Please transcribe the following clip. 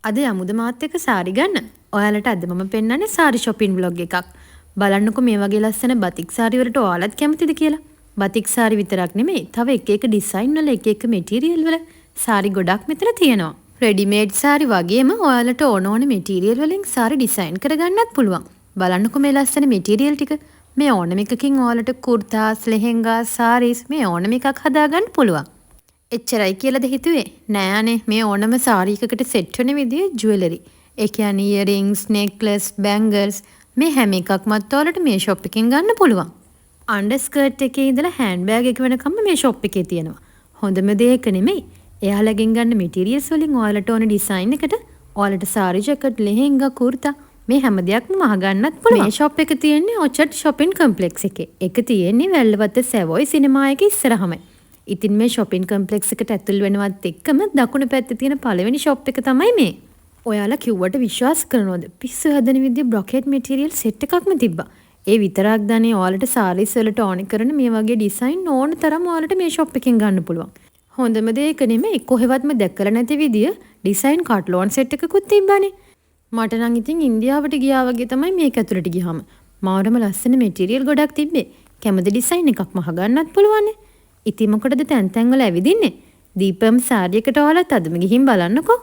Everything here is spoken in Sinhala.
අද යමුද මාත් එක්ක සාරි ගන්න. ඔයාලට අද මම පෙන්නන්නේ සාරි shopping vlog එකක්. බලන්නකෝ මේ වගේ ලස්සන බතික් සාරි වලට ඔයාලත් කැමතිද කියලා. බතික් සාරි විතරක් නෙමෙයි, තව එක එක ඩිසයින් වල එක එක මෙටීරියල් වල සාරි ගොඩක් මෙතන තියෙනවා. රෙඩිමේඩ් සාරි වගේම ඔයාලට ඕන මෙටීරියල් වලින් සාරි ඩිසයින් කරගන්නත් පුළුවන්. බලන්නකෝ මේ ලස්සන මෙටීරියල් ටික. මේ ඕනම එකකින් ඔයාලට කුර්තාස්, ලෙහෙංගා, සාරීස් මේ ඕනම එකක් හදාගන්න පුළුවන්. එච්චරයි කියලාද හිතුවේ? නෑ අනේ මේ ඕනම සාරි එකකට සෙට් වෙන විදිහේ ජුවෙලරි. ඒ කියන්නේ ඉයරින්ග්ස්, නෙක්ලස්, බැංගල්ස් මේ හැම එකක්මත් ඔයාලට මේ ෂොප් එකෙන් ගන්න පුළුවන්. අන්ඩර් ස්කර්ට් එකේ ඉඳලා හෑන්ඩ් බෑග් එක වෙනකම්ම මේ ෂොප් එකේ තියෙනවා. හොඳම දේ ඒක නෙමෙයි. එයාලගෙන් ගන්න මෙටීරියල්ස් වලින් ඔයාලට ඕන ඩිසයින් එකට ඔයාලට සාරි ජැකට්, ලෙහෙංගා, කුර්තා මේ හැම දෙයක්ම මහගන්නත් පුළුවන්. මේ ෂොප් එක තියෙන්නේ ඔචට් shopping complex එකේ. ඒක තියෙන්නේ වැල්ලවත්ත සැවොයි සිනමා එකේ ඉස්සරහමයි. ඉතින් මේ shopping complex එකට ඇතුල් වෙනවත් එක්කම දකුණු පැත්තේ තියෙන පළවෙනි shop එක තමයි මේ. ඔයාලා කිව්වට විශ්වාස කරනවද? පිස්සු හදන විදිහේ brocade material set එකක්ම තිබ්බා. ඒ විතරක් දන්නේ ඔයාලට sarees වලට ඕන කරන මේ වගේ design ඕන තරම් ඔයාලට මේ shop එකෙන් ගන්න පුළුවන්. හොඳම දේ ඒක නෙමෙයි, කොහෙවත්ම දැකලා නැති විදිය design cartlon set එකකුත් තිබ්බානේ. මට නම් ඉතින් ඉන්දියාවට ගියා වගේ තමයි මේක ඇතුළට ගියාම. මාවරම ලස්සන material ගොඩක් තිබ්බේ. කැමති design එකක් මහගන්නත් පුළුවන්. ඉතින් මොකටද තැන් තැන් වල ඇවිදින්නේ? දීපම් සාරියකට ඔයාලත් අදම ගිහින් බලන්නකෝ.